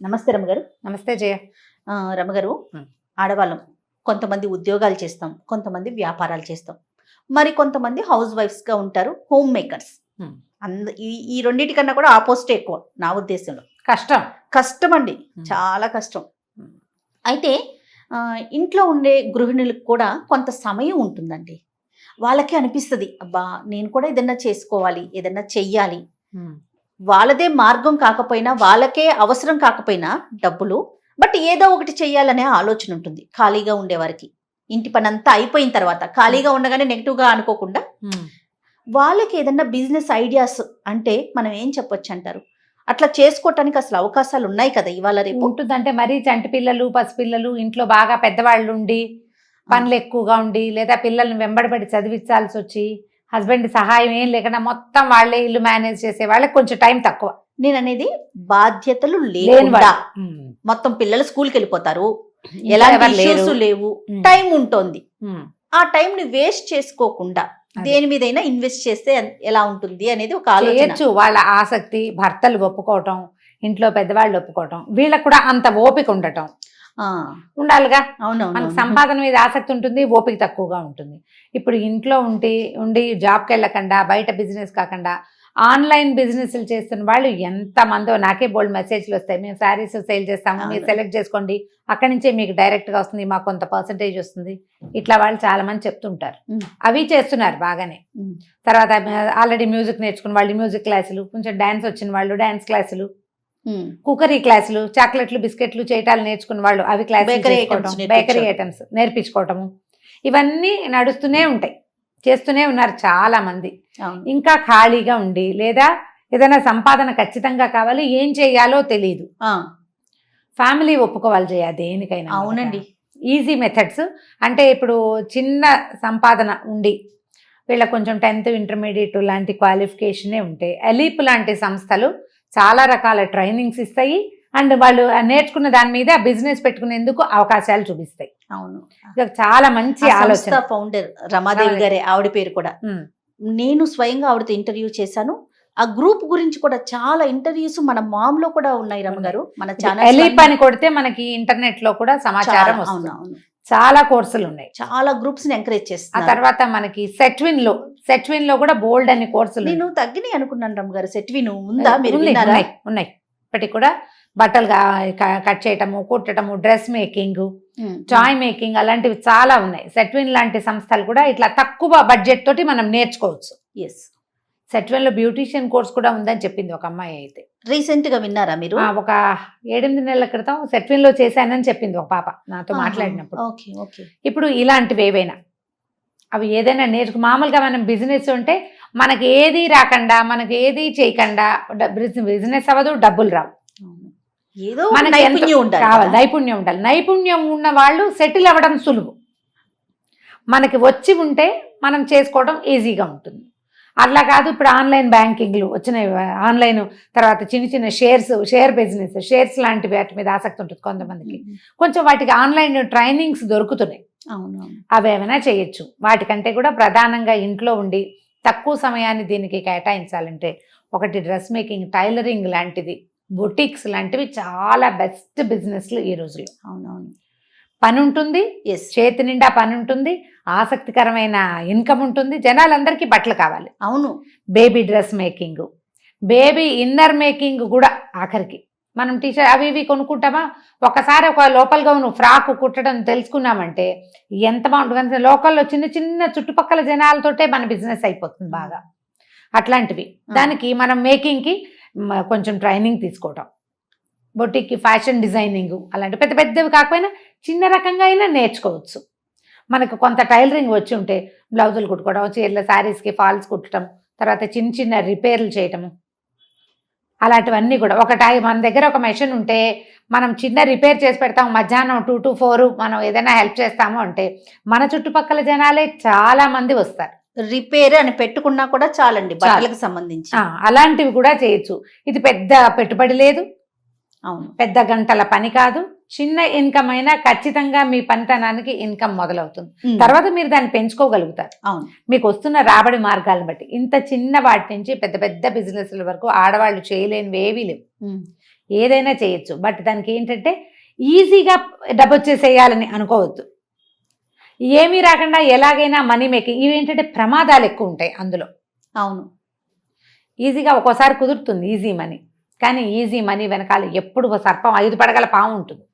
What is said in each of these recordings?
నమస్తే రమగారు. నమస్తే జయ. రమగారు, ఆడవాళ్ళం కొంతమంది ఉద్యోగాలు చేస్తాం, కొంతమంది వ్యాపారాలు చేస్తాం, మరి కొంతమంది హౌస్ వైఫ్స్గా ఉంటారు, హోమ్ మేకర్స్. ఈ రెండింటికన్నా కూడా ఆపోజిట్ ఎక్కువ నా ఉద్దేశంలో. కష్టం అండి, చాలా కష్టం. అయితే ఇంట్లో ఉండే గృహిణులకు కూడా కొంత సమయం ఉంటుందండి. వాళ్ళకే అనిపిస్తుంది, అబ్బా నేను కూడా ఏదన్నా చేసుకోవాలి, ఏదన్నా చెయ్యాలి. వాళ్ళదే మార్గం కాకపోయినా, వాళ్ళకే అవసరం కాకపోయినా డబ్బులు, బట్ ఏదో ఒకటి చెయ్యాలనే ఆలోచన ఉంటుంది ఖాళీగా ఉండేవారికి. ఇంటి పని అంతా అయిపోయిన తర్వాత ఖాళీగా ఉండగానే నెగిటివ్గా అనుకోకుండా వాళ్ళకి ఏదన్నా బిజినెస్ ఐడియాస్ అంటే మనం ఏం చెప్పొచ్చు అంటారు? అట్లా చేసుకోవటానికి అసలు అవకాశాలు ఉన్నాయి కదా ఇవాళ రేపు? ఉంటుందంటే మరీ చంటి పిల్లలు, పసిపిల్లలు, ఇంట్లో బాగా పెద్దవాళ్ళు ఉండి పనులు ఎక్కువగా ఉండి, లేదా పిల్లల్ని వెంబడబడి చదివించాల్సి వచ్చి హస్బెండ్ సహాయం ఏం లేకుండా మొత్తం వాళ్ళే ఇల్లు మేనేజ్ చేసే వాళ్ళకి కొంచెం టైం తక్కువ. నేను అనేది బాధ్యతలు లేకుండా మొత్తం పిల్లలు స్కూల్కి వెళ్ళిపోతారు, ఎలాంటి ఇష్యూస్ లేవు, టైం ఉంటుంది. ఆ టైం ని వేస్ట్ చేసుకోకుండా దేని మీదైనా ఇన్వెస్ట్ చేస్తే ఎలా ఉంటుంది అనేది ఒక ఆలోచన. వాళ్ళ ఆసక్తి, భర్తలు ఒప్పుకోవటం, ఇంట్లో పెద్దవాళ్ళు ఒప్పుకోవటం, వీళ్ళకి కూడా అంత ఓపిక ఉండటం ఉండాలిగా. మనకు సంపాదన మీద ఆసక్తి ఉంటుంది, ఓపిక తక్కువగా ఉంటుంది. ఇప్పుడు ఇంట్లో ఉండి జాబ్కి వెళ్ళకుండా, బయట బిజినెస్ కాకుండా ఆన్లైన్ బిజినెస్లు చేస్తున్న వాళ్ళు ఎంతమందో, నాకే బోల్డ్ మెసేజ్లు వస్తాయి. మేము శారీస్ సేల్ చేస్తాము, మీరు సెలెక్ట్ చేసుకోండి, అక్కడి నుంచే మీకు డైరెక్ట్గా వస్తుంది, మాకు కొంత పర్సంటేజ్ వస్తుంది, ఇట్లా వాళ్ళు చాలా మంది చెప్తుంటారు. అవి చేస్తున్నారు బాగానే. తర్వాత ఆల్రెడీ మ్యూజిక్ నేర్చుకున్న వాళ్ళు మ్యూజిక్ క్లాసులు, కొంచెం డ్యాన్స్ వచ్చిన వాళ్ళు డ్యాన్స్ క్లాసులు, కుకరీ క్లాసులు, చాక్లెట్లు బిస్కెట్లు చేయటాలు నేర్చుకున్న వాళ్ళు అవి క్లాసులు, బేకరీ ఐటమ్స్ నేర్పించుకోవటము, ఇవన్నీ నడుస్తూనే ఉంటాయి, చేస్తూనే ఉన్నారు చాలా మంది. ఇంకా ఖాళీగా ఉండి లేదా ఏదైనా సంపాదన ఖచ్చితంగా కావాలి, ఏం చేయాలో తెలియదు, ఫ్యామిలీ ఒప్పుకోవాలి చేయ దేనికైనా. అవునండి, ఈజీ మెథడ్స్ అంటే ఇప్పుడు చిన్న సంపాదన ఉండి వీళ్ళ కొంచెం 10th ఇంటర్మీడియట్ లాంటి క్వాలిఫికేషనే ఉంటే ఎలీప్ లాంటి సంస్థలు చాలా రకాల ట్రైనింగ్స్ ఇస్తాయి, అండ్ వాళ్ళు నేర్చుకున్న దాని మీద బిజినెస్ పెట్టుకునేందుకు అవకాశాలు చూపిస్తాయి. అవును, చాలా మంచి ఆలోచన. ఫౌండర్ రమాదేవి గారే ఆవిడ పేరు కూడా. నేను స్వయంగా ఆవిడతో ఇంటర్వ్యూ చేశాను. ఆ గ్రూప్ గురించి కూడా చాలా ఇంటర్వ్యూస్ మన మామ్లో కూడా ఉన్నాయి రమగారు. మన ఛానల్ ఎలీప్ అని కొడితే మనకి ఇంటర్నెట్ లో కూడా సమాచారం వస్తుంది. చాలా కోర్సులు ఉన్నాయి, చాలా గ్రూప్స్ ని ఎంకరేజ్ చేస్తాను. ఆ తర్వాత మనకి సెట్విన్ లో కూడా బోల్డ్ అని కోర్సులు. నేను తగ్గినాయి అనుకున్నాను రమగారు. సెట్విన్ ఉందా? మీరు ఉన్నాయి ఇప్పటికి కూడా. బట్టలు కట్ చేయటము, కుట్టటము, డ్రెస్ మేకింగ్, టాయ్ మేకింగ్, అలాంటివి చాలా ఉన్నాయి. సెట్విన్ లాంటి సంస్థలు కూడా ఇట్లా తక్కువ బడ్జెట్ తోటి మనం నేర్చుకోవచ్చు. సెట్విన్ లో బ్యూటీషియన్ కోర్స్ కూడా ఉందని చెప్పింది ఒక అమ్మాయి. అయితే రీసెంట్ గా విన్నారా మీరు? ఒక 7-8 నెలల క్రితం సెట్విన్ లో చేశానని చెప్పింది ఒక పాప నాతో మాట్లాడినప్పుడు. ఇప్పుడు ఇలాంటివి ఏవైనా అవి ఏదైనా మామూలుగా మనం బిజినెస్ ఉంటే మనకి ఏది రాకుండా, మనకి ఏది చేయకుండా బిజినెస్ అవ్వదు, డబ్బులు రావు. మనకి నైపుణ్యం ఉండాలి. నైపుణ్యం ఉన్న వాళ్ళు సెటిల్ అవ్వడం సులువు. మనకి వచ్చి ఉంటే మనం చేసుకోవడం ఈజీగా ఉంటుంది. అట్లా కాదు, ఇప్పుడు ఆన్లైన్ బ్యాంకింగ్లు వచ్చినాయి, ఆన్లైన్ తర్వాత చిన్న షేర్ బిజినెస్, షేర్స్ లాంటి వాటి మీద ఆసక్తి ఉంటుంది కొంతమందికి. కొంచెం వాటికి ఆన్లైన్ ట్రైనింగ్స్ దొరుకుతున్నాయి, అవి ఏమైనా చేయొచ్చు. వాటికంటే కూడా ప్రధానంగా ఇంట్లో ఉండి తక్కువ సమయాన్ని దీనికి కేటాయించాలంటే ఒకటి డ్రెస్ మేకింగ్, టైలరింగ్ లాంటిది, బొటిక్స్ లాంటివి చాలా బెస్ట్ బిజినెస్లు ఈ రోజుల్లో. అవునవును, పని ఉంటుంది, చేతి నిండా పని ఉంటుంది, ఆసక్తికరమైన ఇన్కమ్ ఉంటుంది. జనాలందరికీ బట్టలు కావాలి. అవును, baby dress making, baby inner making కూడా. ఆఖరికి మనం టీషర్ట్ అవి ఇవి కొనుక్కుంటామా, ఒకసారి ఒక లోపల్గా నువ్వు ఫ్రాక్ కుట్టడం తెలుసుకున్నామంటే ఎంత బాగుంటుంది. లోకల్లో చిన్న చుట్టుపక్కల జనాలతోటే మన బిజినెస్ అయిపోతుంది బాగా. అట్లాంటివి దానికి మనం మేకింగ్కి కొంచెం ట్రైనింగ్ తీసుకోవటం, బొటిక్కి ఫ్యాషన్ డిజైనింగ్, అలాంటి పెద్దవి కాకపోయినా చిన్న రకంగా అయినా నేర్చుకోవచ్చు. మనకు కొంత టైలరింగ్ వచ్చి ఉంటే బ్లౌజులు కుట్టుకోవడం, చీరల శారీస్కి ఫాల్స్ కుట్టడం, తర్వాత చిన్న రిపేర్లు చేయటము, అలాంటివన్నీ కూడా. మన దగ్గర ఒక మెషిన్ ఉంటే మనం చిన్న రిపేర్ చేసి పెడతాము, మధ్యాహ్నం 2 to 4 మనం ఏదైనా హెల్ప్ చేస్తాము అంటే మన చుట్టుపక్కల జనాలే చాలా మంది వస్తారు. రిపేర్ అని పెట్టుకున్నా కూడా చాలండి బట్టలకు సంబంధించి. అలాంటివి కూడా చేయొచ్చు. ఇది పెద్ద పెట్టుబడి లేదు, అవును, పెద్ద గంటల పని కాదు. చిన్న ఇన్కమ్ అయినా ఖచ్చితంగా మీ పనితనానికి ఇన్కమ్ మొదలవుతుంది. తర్వాత మీరు దాన్ని పెంచుకోగలుగుతారు. అవును, మీకు వస్తున్న రాబడి మార్గాలను బట్టి. ఇంత చిన్న వాటి నుంచి పెద్ద బిజినెస్ల వరకు ఆడవాళ్ళు చేయలేనివి ఏవీ లేవు. ఏదైనా చేయొచ్చు. బట్ దానికి ఏంటంటే ఈజీగా డబ్బు వచ్చేసేయాలని అనుకోవద్దు. ఏమీ రాకుండా ఎలాగైనా మనీ మేకింగ్, ఇవి ఏంటంటే ప్రమాదాలు ఎక్కువ ఉంటాయి అందులో. అవును, ఈజీగా ఒక్కోసారి కుదురుతుంది ఈజీ మనీ, కానీ ఈజీ మనీ వెనకాల ఎప్పుడు సర్పం 5 పడగల పాము ఉంటుంది.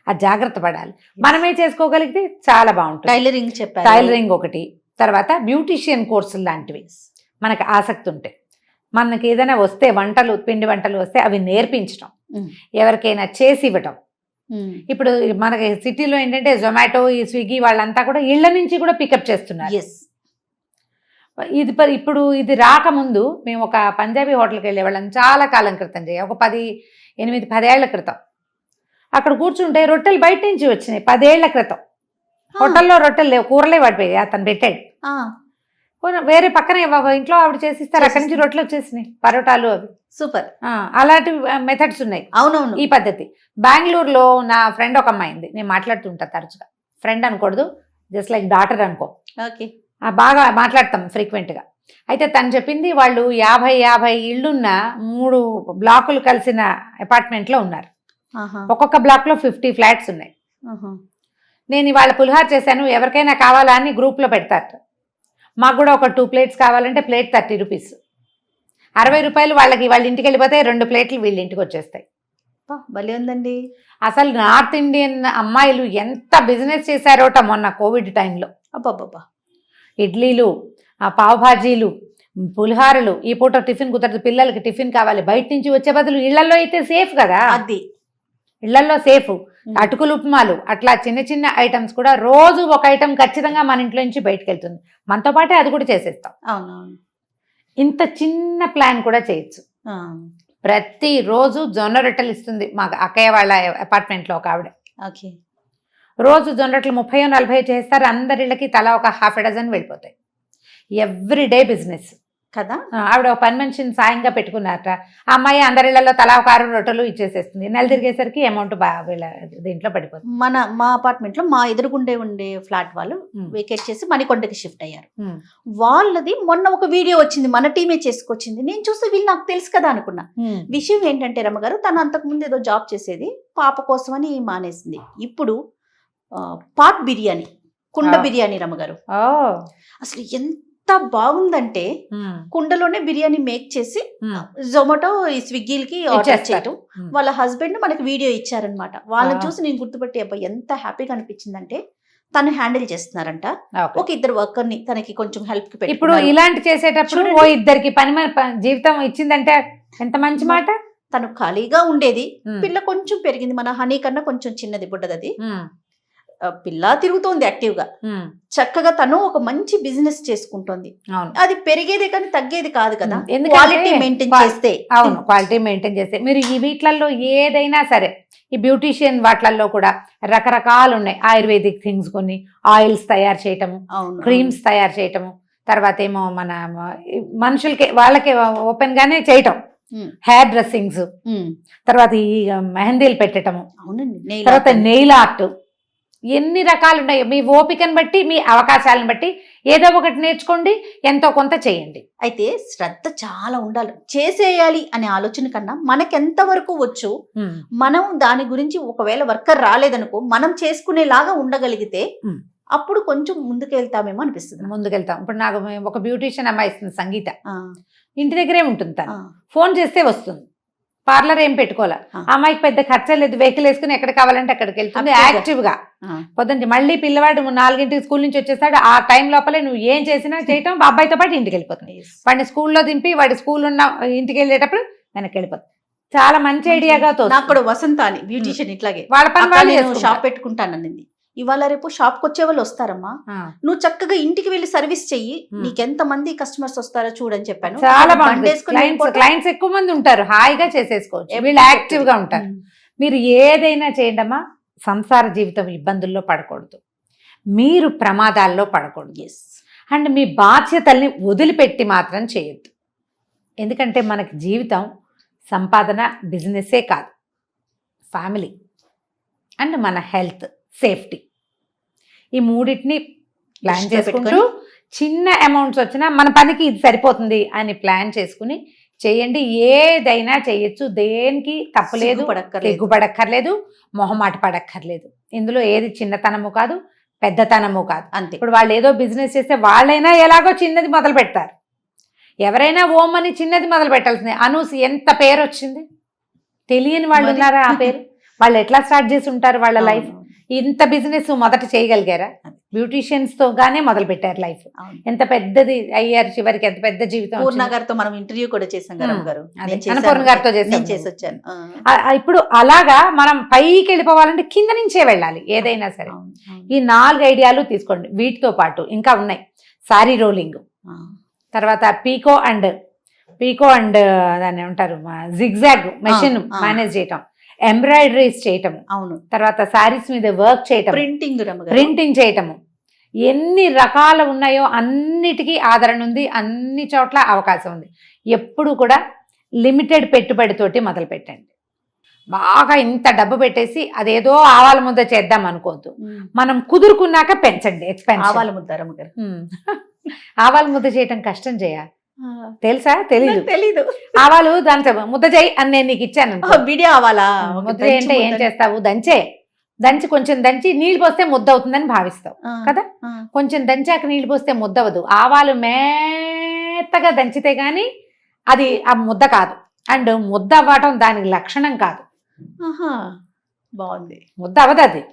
అది జాగ్రత్త పడాలి. మనమే చేసుకోగలిగితే చాలా బాగుంటుంది. టైలరింగ్ చెప్పారు, టైలరింగ్ ఒకటి, తర్వాత బ్యూటీషియన్ కోర్సులు లాంటివి మనకు ఆసక్తి ఉంటాయి. మనకి ఏదైనా వస్తే వంటలు, పిండి వంటలు వస్తే అవి నేర్పించడం, ఎవరికైనా చేసి ఇవ్వటం. ఇప్పుడు మనకి సిటీలో ఏంటంటే జొమాటో, ఈ స్విగ్గీ వాళ్ళంతా కూడా ఇళ్ల నుంచి కూడా పికప్ చేస్తున్నారు. ఇప్పుడు ఇది రాకముందు మేము ఒక పంజాబీ హోటల్కి వెళ్ళేవాళ్ళం చాలా కాలం క్రితం, ఒక 8-10 ఏళ్ల క్రితం. అక్కడ కూర్చుంటే రొట్టెలు బయట నుంచి వచ్చినాయి. 10 ఏళ్ల క్రితం హోటల్లో రొట్టెలు లేవు, కూరలే పడిపోయాయి. అతను పెట్టాడు. వేరే పక్కనే ఇంట్లో ఆవిడ చేసిస్తారు, అక్కడి నుంచి రొట్టెలు వచ్చేసినాయి, పరోటాలు అవి. సూపర్. అలాంటి మెథడ్స్ ఉన్నాయి. అవునవును, ఈ పద్ధతి. బెంగళూరులో నా ఫ్రెండ్ ఒక అమ్మాయి ఉంది, నేను మాట్లాడుతుంటా తరచుగా. ఫ్రెండ్ అనకూడదు, జస్ట్ లైక్ డాటర్ అనుకో. ఓకే, బాగా మాట్లాడతాం ఫ్రీక్వెంట్గా. అయితే తను చెప్పింది వాళ్ళు 50 ఇళ్ళున్న 3 బ్లాకులు కలిసిన అపార్ట్మెంట్లో ఉన్నారు. ఒక్కొక్క బ్లాక్లో 50 ఫ్లాట్స్ ఉన్నాయి. నేను ఇవాళ పులిహార చేశాను, ఎవరికైనా కావాలా అని గ్రూప్లో పెడతారు. మాకు కూడా ఒక 2 ప్లేట్స్ కావాలంటే ప్లేట్ 30 రూపీస్, 60 రూపాయలు వాళ్ళకి. వాళ్ళ ఇంటికి వెళ్ళిపోతే 2 ప్లేట్లు వీళ్ళ ఇంటికి వచ్చేస్తాయి. భలే ఉందండి. అసలు నార్త్ ఇండియన్ అమ్మాయిలు ఎంత బిజినెస్ చేశారోట మొన్న కోవిడ్ టైంలో. అబ్బాబ్బా, ఇడ్లీలు, పావు భాజీలు, పులిహారలు. ఈ పూట టిఫిన్ కుదరదు, పిల్లలకి టిఫిన్ కావాలి, బయట నుంచి వచ్చే బదులు ఇళ్లలో అయితే సేఫ్ కదా. అది ఇళ్లలో సేఫ్. అటుకులు, ఉప్మాలు, అట్లా చిన్న చిన్న ఐటమ్స్ కూడా రోజు ఒక ఐటమ్ ఖచ్చితంగా మన ఇంట్లో నుంచి బయటకు వెళ్తుంది. మనతో పాటే అది కూడా చేసేస్తాం. అవునవును, ఇంత చిన్న ప్లాన్ కూడా చేయొచ్చు. ప్రతిరోజు జొన్న రొట్టెలు ఇస్తుంది మాకు అక్కయ్య వాళ్ళ అపార్ట్మెంట్లో ఒక ఆవిడ. ఓకే, రోజు జొన్న రొట్టెలు 30-40 చేస్తారు. అందరిళ్ళకి తలా ఒక ½ డజన్ వెళ్ళిపోతాయి. ఎవ్రీడే బిజినెస్ కదా. ఆవిడ ఒక పని మనిషిని సాయంగా పెట్టుకున్నారట. ఆ అమ్మాయి అందరిళ్లలో తలా ఒక 6 రొట్టెలు ఇచ్చేసేస్తుంది. నెల తిరిగేసరికి అమౌంట్ దీంట్లో పడిపోతుంది. మా అపార్ట్మెంట్ లో మా ఎదురుగుండే ఉండే ఫ్లాట్ వాళ్ళు వేకేట్ చేసి మణికొండకి షిఫ్ట్ అయ్యారు. వాళ్ళది మొన్న ఒక వీడియో వచ్చింది, మన టీమే చేసుకొచ్చింది. నేను చూస్తే వీళ్ళు నాకు తెలుసు కదా అనుకున్నా. విషయం ఏంటంటే రమ్మ గారు, తను అంతకుముందు ఏదో జాబ్ చేసేది, పాప కోసం అని మానేసింది. ఇప్పుడు పాట్ బిర్యానీ, కుండ బిర్యానీ రమ్మగారు. అసలు ఎంత బాగుందంటే కుండలోనే బిర్యానీ మేక్ చేసి జొమాటో, ఈ స్విగ్గీలకి ఆర్డర్ చేయటం. వాళ్ళ హస్బెండ్ మనకి వీడియో ఇచ్చారనమాట. వాళ్ళని చూసి నేను గుర్తుపట్టి అబ్బాయి ఎంత హ్యాపీగా అనిపించిందంటే, తను హ్యాండిల్ చేస్తున్నారంట. ఒక 2 వర్కర్ని తనకి కొంచెం హెల్ప్ కి పెట్టి. ఇప్పుడు ఇలాంటి చేసేటప్పుడు ఓ 2కి పని జీవితం ఇచ్చిందంటే ఎంత మంచి మాట. తను ఖాళీగా ఉండేది, పిల్ల కొంచెం పెరిగింది, మన హనీ కన్నా కొంచెం చిన్నది బుడ్డది. పిల్ల తిరుగుతోంది యాక్టివ్ గా, చక్కగా తను ఒక మంచి బిజినెస్ చేసుకుంటోంది. అది పెరిగేదే కానీ తగ్గేది కాదు కదా, క్వాలిటీ మెయింటైన్ చేస్తే. అవును, క్వాలిటీ మెయింటైన్ చేస్తే. మీరు ఈ వీటిలలో ఏదైనా సరే, ఈ బ్యూటీషియన్ వాటిలలో కూడా రకరకాలు ఉన్నాయి. ఆయుర్వేదిక్ థింగ్స్, కొన్ని ఆయిల్స్ తయారు చేయటము, క్రీమ్స్ తయారు చేయటము, తర్వాత ఏమో మన మనుషులకి వాళ్ళకి ఓపెన్ గానే చేయటం, హెయిర్ డ్రెస్సింగ్స్, తర్వాత ఈ మెహందీలు పెట్టటము, తర్వాత నెయిల్ ఆర్ట్. ఎన్ని రకాలు ఉన్నాయో. మీ ఓపికను బట్టి, మీ అవకాశాలను బట్టి ఏదో ఒకటి నేర్చుకోండి, ఎంతో కొంత చేయండి. అయితే శ్రద్ధ చాలా ఉండాలి. చేసేయాలి అనే ఆలోచన కన్నా మనకెంత వరకు వచ్చు, మనం దాని గురించి ఒకవేళ వర్కర్ రాలేదనుకో, మనం చేసుకునేలాగా ఉండగలిగితే అప్పుడు కొంచెం ముందుకెళ్తామేమో అనిపిస్తుంది. ముందుకెళ్తాం. ఇప్పుడు నాకు ఒక బ్యూటీషియన్ అమ్మాయి ఇస్తుంది, సంగీత. ఇంటి దగ్గరే ఉంటుంది తను. ఫోన్ చేస్తే వస్తుంది. పార్లర్ ఏం పెట్టుకోవాలి. అమ్మాయికి పెద్ద ఖర్చు లేదు, వెహికల్ వేసుకుని ఎక్కడ కావాలంటే అక్కడికి వెళ్తుంది యాక్టివ్ గా. పొద్దుంటే మళ్ళీ పిల్లవాడు 4ంటికి స్కూల్ నుంచి వచ్చేస్తాడు. ఆ టైం లోపలే నువ్వు ఏం చేసినా చేయటం, అబ్బాయితో పాటు ఇంటికి వెళ్ళిపోతుంది. వాడిని స్కూల్లో దింపి వాడి స్కూల్ ఉన్న ఇంటికి వెళ్ళేటప్పుడు వెనక్కి వెళ్ళిపోతుంది. చాలా మంచి ఐడియాగా నాకు కూడా వసంత అని బ్యూటీషియన్ ఇట్లాగే వాళ్ళ పని వాళ్ళు షాప్ పెట్టుకుంటానండి. ఇవాళ రేపు షాప్కి వచ్చే వాళ్ళు వస్తారమ్మా, నువ్వు చక్కగా ఇంటికి వెళ్ళి సర్వీస్ చెయ్యి, నీకెంత మంది కస్టమర్స్ వస్తారో చూడని చెప్పాను. చాలా బాగుంది. క్లయింట్స్ ఎక్కువ మంది ఉంటారు, హాయిగా చేసేసుకోవచ్చు, వీళ్ళు యాక్టివ్ గా ఉంటారు. మీరు ఏదైనా చేయండి అమ్మా, సంసార జీవితం ఇబ్బందుల్లో పడకూడదు, మీరు ప్రమాదాల్లో పడకూడదు. అండ్ మీ బాధ్యతల్ని వదిలిపెట్టి మాత్రం చేయొద్దు. ఎందుకంటే మనకి జీవితం సంపాదన, బిజినెస్సే కాదు, ఫ్యామిలీ అండ్ మన హెల్త్, సేఫ్టీ, ఈ మూడింటిని ప్లాన్ చేసుకుంటూ చిన్న అమౌంట్స్ వచ్చినా మన పనికి ఇది సరిపోతుంది అని ప్లాన్ చేసుకుని చేయండి, ఏదైనా చేయొచ్చు, దేనికి తప్పలేదు, సిగ్గుపడక్కర్లేదు, మొహమాట పడక్కర్లేదు. ఇందులో ఏది చిన్నతనము కాదు, పెద్దతనము కాదు. అంతే. ఇప్పుడు వాళ్ళు ఏదో బిజినెస్ చేస్తే వాళ్ళైనా ఎలాగో చిన్నది మొదలు పెడతారు, ఎవరైనా ఓం అని చిన్నది మొదలు పెట్టాల్సిందే. అనూస్ ఎంత పేరు వచ్చింది, తెలియని వాళ్ళు ఉన్నారా ఆ పేరు? వాళ్ళు ఎట్లా స్టార్ట్ చేసి ఉంటారు వాళ్ళ లైఫ్? ఇంత బిజినెస్ మొదట చేయగలిగారా? బ్యూటీషియన్స్ తో గానే మొదలు పెట్టారు లైఫ్. ఎంత పెద్దది అయ్యారు చివరికి, ఎంత పెద్ద జీవితం. పూర్ణ గారితో మనం ఇంటర్వ్యూ కూడా చేసాం గారు, పూర్ణ గారితో చేసి వచ్చాను. ఇప్పుడు అలాగా మనం పైకి వెళ్ళిపోవాలంటే కింద నుంచే వెళ్ళాలి ఏదైనా సరే. ఈ 4 ఐడియాలు తీసుకోండి. వీటితో పాటు ఇంకా ఉన్నాయి, సారీ రోలింగ్, తర్వాత పీకో అండ్ దాన్ని ఏమంటారు, జిగ్జాగ్ మెషిన్ మేనేజ్ చేయటం, ఎంబ్రాయిడరీస్ చేయటం, అవును, తర్వాత శారీస్ మీద వర్క్ చేయటం, ప్రింటింగ్ చేయటము, ఎన్ని రకాలు ఉన్నాయో అన్నిటికీ ఆదరణ ఉంది, అన్ని చోట్ల అవకాశం ఉంది. ఎప్పుడు కూడా లిమిటెడ్ పెట్టుబడితోటి మొదలు పెట్టండి. బాగా ఇంత డబ్బు పెట్టేసి అదేదో ఆవాల ముద్ద చేద్దాం అనుకోవద్దు. మనం కుదురుకున్నాక పెంచండి ఎక్స్పెన్స్. ఆవాల ముద్ద చేయటం కష్టం చేయాలి, తెలుసా? తెలీదు. ఆవాలు దాంతో ముద్ద చేయి అని నేను నీకు ఇచ్చాను, వీడియో ఆవాలా ముద్ద అంటే ఏం చేస్తావు? దంచి కొంచెం దంచి నీళ్ళు పోస్తే ముద్ద అవుతుందని భావిస్తావు కదా. కొంచెం దంచాక నీళ్ళు పోస్తే ముద్ద అవ్వదు. ఆవాలు మేత్తగా దంచితే గాని అది ఆ ముద్ద కాదు. అండ్ ముద్ద అవ్వటం దానికి లక్షణం కాదు. బాగుంది, ముద్ద అవ్వదు అది.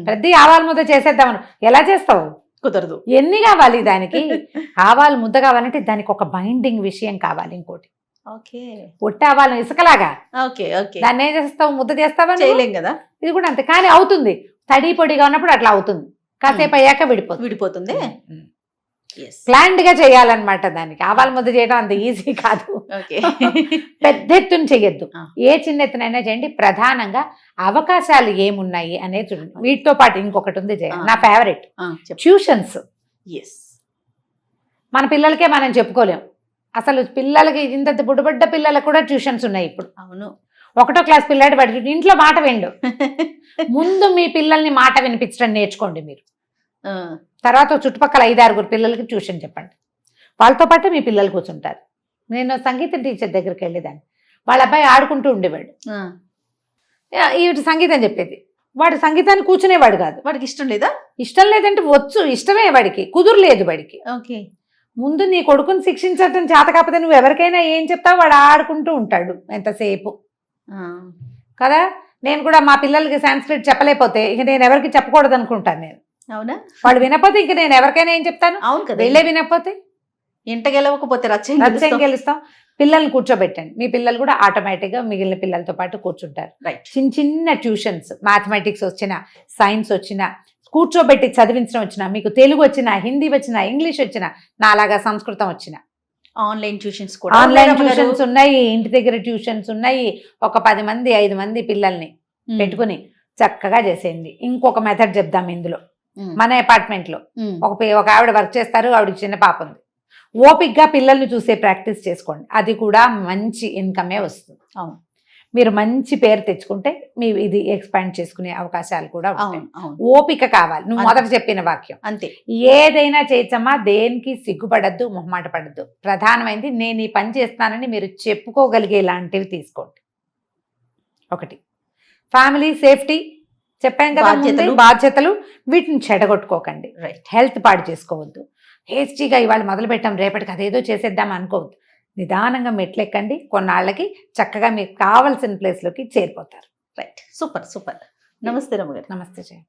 ప్రతి ఆవాల ముద్ద చేసేద్దామను, ఎలా చేస్తావు? కుదరదు. ఎన్ని కావాలి దానికి? ఆవాలు ముద్ద కావాలంటే దానికి ఒక బైండింగ్ విషయం కావాలి. ఇంకోటి, పొట్టి ఆవాలు ఇసుకలాగా దాన్ని ఏం చేస్తావు? ముద్ద చేస్తావా? చేయలేం కదా. ఇది కూడా అంతే, కానీ అవుతుంది. తడి పొడిగా ఉన్నప్పుడు అట్లా అవుతుంది, కాసేపు అయ్యాక విడిపోతుంది. ప్లాండ్ గా చేయాలన్నమాట. దానికి ఆవాల ముద్ద చేయడం అంత ఈజీ కాదు. పెద్ద ఎత్తున చెయ్యొద్దు, ఏ చిన్న ఎత్తునైనా చేయండి. ప్రధానంగా అవకాశాలు ఏమున్నాయి అనేది చూడండి. వీటితో పాటు ఇంకొకటి ఉంది జయ, నా ఫేవరెట్, ట్యూషన్స్. మన పిల్లలకే మనం చెప్పుకోలేం అసలు. పిల్లలకి ఇంత బుడ్డబడ్డ పిల్లలకు కూడా ట్యూషన్స్ ఉన్నాయి ఇప్పుడు. అవును, 1వ క్లాస్ పిల్లాడు పడి ఇంట్లో మాట విండు. ముందు మీ పిల్లల్ని మాట వినిపించడం నేర్చుకోండి మీరు. తర్వాత చుట్టుపక్కల 5-6 పిల్లలకి ట్యూషన్ చెప్పండి. వాళ్ళతో పాటు మీ పిల్లలు కూర్చుంటారు. నేను సంగీతం టీచర్ దగ్గరికి వెళ్ళేదాన్ని. వాళ్ళ అబ్బాయి ఆడుకుంటూ ఉండేవాడు, ఈవిడ సంగీతం చెప్పేది. వాడు సంగీతాన్ని కూర్చునేవాడు కాదు. వాడికి ఇష్టం లేదా? ఇష్టం లేదంటే వచ్చు, ఇష్టమే వాడికి, కుదురులేదు వాడికి. ముందు నీ కొడుకుని శిక్షించడం చేత కాకపోతే నువ్వు ఎవరికైనా ఏం చెప్తావు? వాడు ఆడుకుంటూ ఉంటాడు ఎంతసేపు కదా. నేను కూడా మా పిల్లలకి సంస్కృతి చెప్పలేకపోతే ఇక నేను ఎవరికి చెప్పకూడదు అనుకుంటాను నేను. అవునా? వాళ్ళు వినకపోతే ఇంక నేను ఎవరికైనా ఏం చెప్తాను? అవును కదా. వెళ్ళే వినకపోతే ఇంట గెలవకపోతే రచ్చం గెలుస్తాం. పిల్లల్ని కూర్చోబెట్టండి. మీ పిల్లలు కూడా ఆటోమేటిక్గా మిగిలిన పిల్లలతో పాటు కూర్చుంటారు. చిన్న చిన్న ట్యూషన్స్, మ్యాథమెటిక్స్ వచ్చినా, సైన్స్ వచ్చినా, కూర్చోబెట్టి చదివించడం వచ్చినా, మీకు తెలుగు వచ్చినా, హిందీ వచ్చినా, ఇంగ్లీష్ వచ్చినా, నాలాగా సంస్కృతం వచ్చినా, ఆన్లైన్ ట్యూషన్స్ ఉన్నాయి. ఇంటి దగ్గర ట్యూషన్స్ ఉన్నాయి. ఒక 10 మంది 5 మంది పిల్లల్ని పెట్టుకుని చక్కగా చేసేయండి. ఇంకొక మెథడ్ చెప్దాం ఇందులో. మన అపార్ట్మెంట్ లో ఒక ఆవిడ వర్క్ చేస్తారు, ఆవిడకి చిన్న పాప ఉంది. ఓపిక్గా పిల్లల్ని చూసే ప్రాక్టీస్ చేసుకోండి, అది కూడా మంచి ఇన్కమే వస్తుంది. అవును, మీరు మంచి పేరు తెచ్చుకుంటే మీ ఇది ఎక్స్పాండ్ చేసుకునే అవకాశాలు కూడా ఉంటాయి. ఓపిక కావాలి. నువ్వు మొదట చెప్పిన వాక్యం అంతే. ఏదైనా చేయచ్చమ్మా, దేనికి సిగ్గుపడద్దు, మొహమాట పడద్దు. ప్రధానమైనది నేను ఈ పని చేస్తానని మీరు చెప్పుకోగలిగే లాంటివి తీసుకోండి. ఒకటి, ఫ్యామిలీ సేఫ్టీ చెప్పాను కదా, బాధ్యతలు, వీటిని చెడగొట్టుకోకండి. హెల్త్ పాడు చేసుకోవద్దు. హేస్టీగా ఇవాళ మొదలు పెట్టాం రేపటికి అదేదో చేసేద్దాం అనుకోవద్దు. నిదానంగా మెట్లెక్కండి. కొన్నాళ్ళకి చక్కగా మీకు కావాల్సిన ప్లేస్లోకి చేరిపోతారు. Right, super. నమస్తే రమ్మ గారు. నమస్తే జయ.